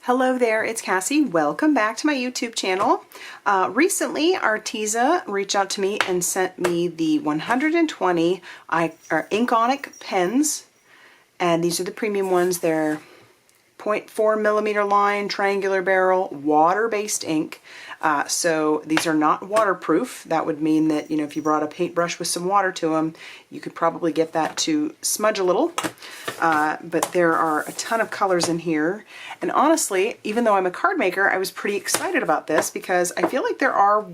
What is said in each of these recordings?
Hello there, it's Cassie. Welcome back to my YouTube channel. Recently, Arteza reached out to me and sent me the 120 Inkonic pens, and these are the premium ones. They're 0.4 millimeter line, triangular barrel, water-based ink. So these are not waterproof. That would mean that, you know, if you brought a paintbrush with some water to them, you could probably get that to smudge a little. But there are a ton of colors in here. And honestly, even though I'm a card maker, I was pretty excited about this because I feel like there are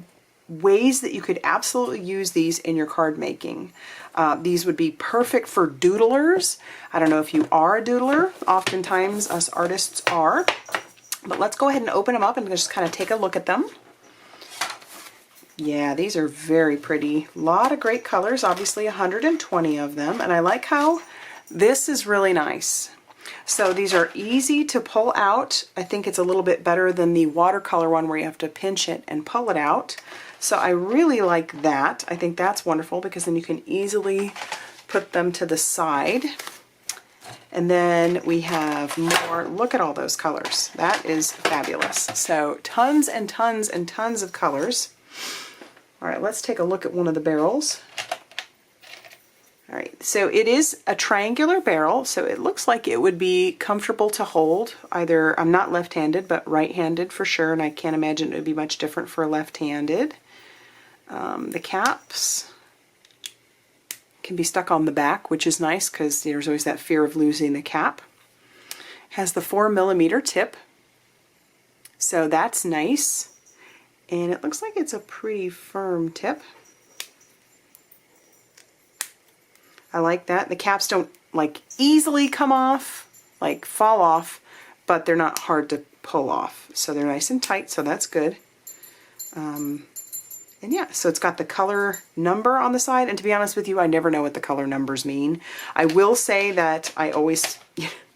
ways that you could absolutely use these in your card making. These would be perfect for doodlers. I don't know if you are a doodler. Oftentimes us artists are. But let's go ahead and open them up and just kind of take a look at them. Yeah, these are very pretty. A lot of great colors, obviously 120 of them. And I like how this is really nice. So these are easy to pull out. I think it's a little bit better than the watercolor one where you have to pinch it and pull it out. So I really like that. I think that's wonderful because then you can easily put them to the side. And then we have more. Look at all those colors. That is fabulous. So tons and tons and tons of colors. All right, let's take a look at one of the barrels. All right, so it is a triangular barrel, so it looks like it would be comfortable to hold. Either, I'm not left-handed, but right-handed for sure, and I can't imagine it would be much different for left-handed. The caps can be stuck on the back, which is nice because there's always that fear of losing the cap. Has the 4 millimeter tip, so that's nice. And it looks like it's a pretty firm tip. I like that. The caps don't like easily come off, like fall off, but they're not hard to pull off. So they're nice and tight, so that's good. And yeah, so it's got the color number on the side, and to be honest with you, I never know what the color numbers mean. I will say that I always,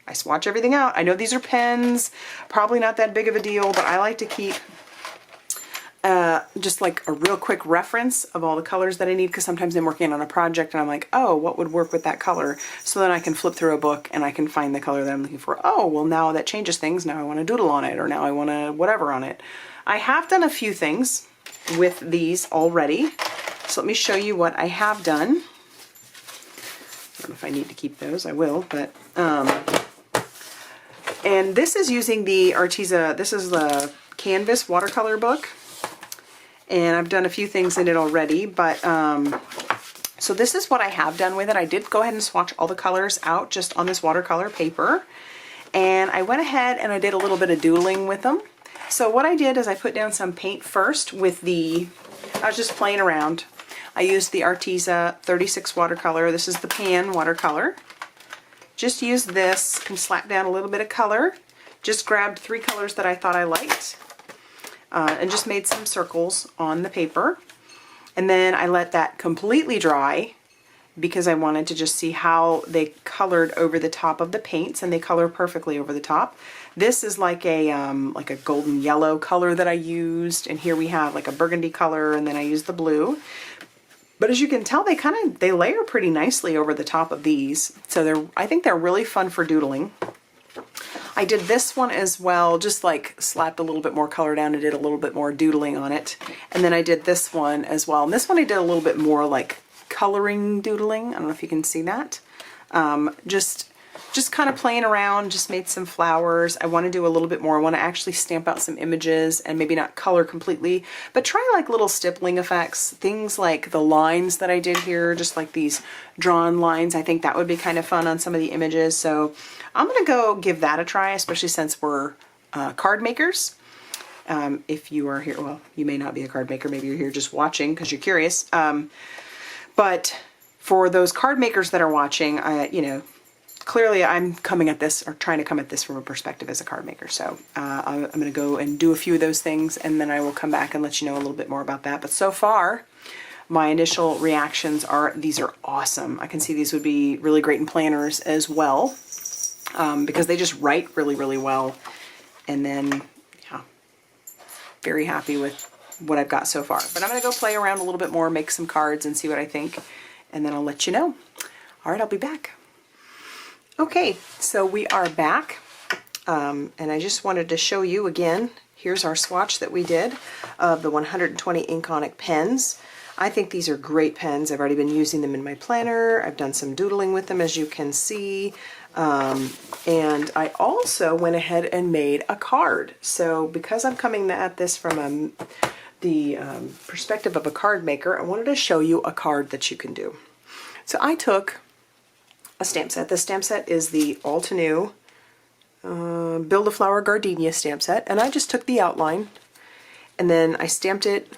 I swatch everything out. I know these are pens, probably not that big of a deal, but I like to keep just like a real quick reference of all the colors that I need, because sometimes I'm working on a project and I'm like, oh, what would work with that color? So then I can flip through a book and I can find the color that I'm looking for. Oh, well, now that changes things. Now I want to doodle on it, or now I want to whatever on it. I have done a few things with these already. So let me show you what I have done. I don't know if I need to keep those. I will, but and this is using the Arteza. This is the canvas watercolor book, and I've done a few things in it already, but so this is what I have done with it. I did go ahead and swatch all the colors out just on this watercolor paper, and I went ahead and I did a little bit of doodling with them. So what I did is I put down some paint first with the, I was just playing around. I used the Arteza 36 watercolor. This is the pan watercolor. Just used this and slapped down a little bit of color. Just grabbed 3 colors that I thought I liked and just made some circles on the paper. And then I let that completely dry because I wanted to just see how they colored over the top of the paints, and they color perfectly over the top. This is like a golden yellow color that I used, and here we have like a burgundy color, and then I used the blue. But as you can tell, they layer pretty nicely over the top of these. So I think they're really fun for doodling. I did this one as well, just like slapped a little bit more color down and did a little bit more doodling on it. And then I did this one as well. And this one I did a little bit more like coloring doodling. I don't know if you can see that. Just kind of playing around, just made some flowers. I want to do a little bit more. I want to actually stamp out some images and maybe not color completely, but try like little stippling effects, things like the lines that I did here, just like these drawn lines. I think that would be kind of fun on some of the images. So I'm going to go give that a try, especially since we're card makers. If you are here, well, you may not be a card maker. Maybe you're here just watching because you're curious. But for those card makers that are watching, you know, clearly I'm coming at this, or trying to come at this from a perspective as a card maker. So I'm going to go and do a few of those things, and then I will come back and let you know a little bit more about that. But so far, my initial reactions are, these are awesome. I can see these would be really great in planners as well, because they just write really, really well. And then, yeah, very happy with what I've got so far. But I'm going to go play around a little bit more, make some cards, and see what I think, and then I'll let you know. All right, I'll be back. Okay, so we are back. And I just wanted to show you again, here's our swatch that we did of the 120 Inkonic pens. I think these are great pens. I've already been using them in my planner. I've done some doodling with them, as you can see. And I also went ahead and made a card. So because I'm coming at this from the perspective of a card maker, I wanted to show you a card that you can do. So I took a stamp set. This stamp set is the all-to-new Build-A-Flower Gardenia stamp set, and I just took the outline and then I stamped it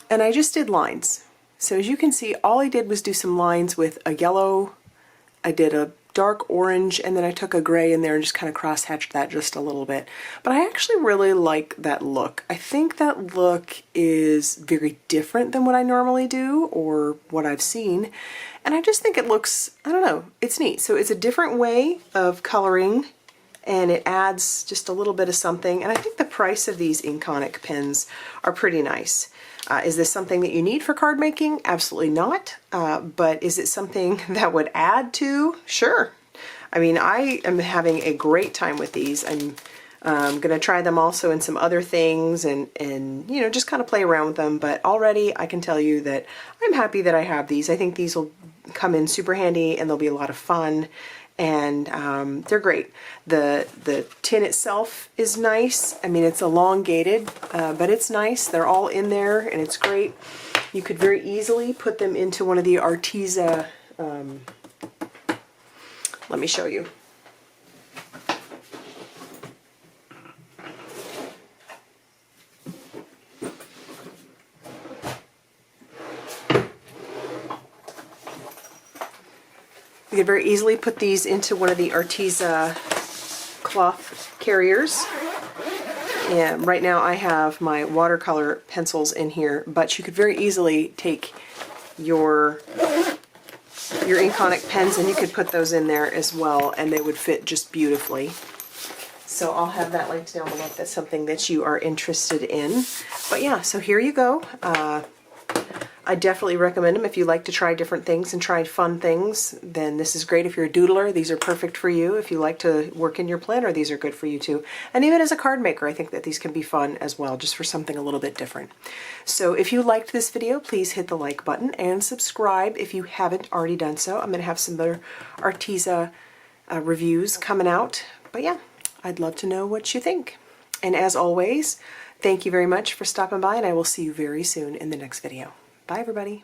and I just did lines. So as you can see, all I did was do some lines with a yellow, I did a dark orange, and then I took a gray in there and just kind of cross-hatched that just a little bit. But I actually really like that look. I think that look is very different than what I normally do or what I've seen. And I just think it looks, I don't know, it's neat. So it's a different way of coloring and it adds just a little bit of something. And I think the price of these Inkonic pens are pretty nice. Is this something that you need for card making? Absolutely not. But is it something that would add to? Sure. I mean, I am having a great time with these. I'm going to try them also in some other things and you know, just kind of play around with them. But already I can tell you that I'm happy that I have these. I think these will come in super handy and they'll be a lot of fun. And they're great. The tin itself is nice. I mean, it's elongated, but it's nice. They're all in there, and it's great. You could very easily put them into one of the Arteza. Let me show you. You could very easily put these into one of the Arteza cloth carriers. And right now I have my watercolor pencils in here, but you could very easily take your Inkonic pens and you could put those in there as well, and they would fit just beautifully. So I'll have that linked down below if that's something that you are interested in. But yeah, so here you go. I definitely recommend them if you like to try different things and try fun things. Then this is great. If you're a doodler, these are perfect for you. If you like to work in your planner, these are good for you too. And even as a card maker, I think that these can be fun as well, just for something a little bit different. So if you liked this video, please hit the like button and subscribe if you haven't already done so. I'm going to have some other Arteza reviews coming out. But yeah, I'd love to know what you think. And as always, thank you very much for stopping by, and I will see you very soon in the next video. Bye, everybody.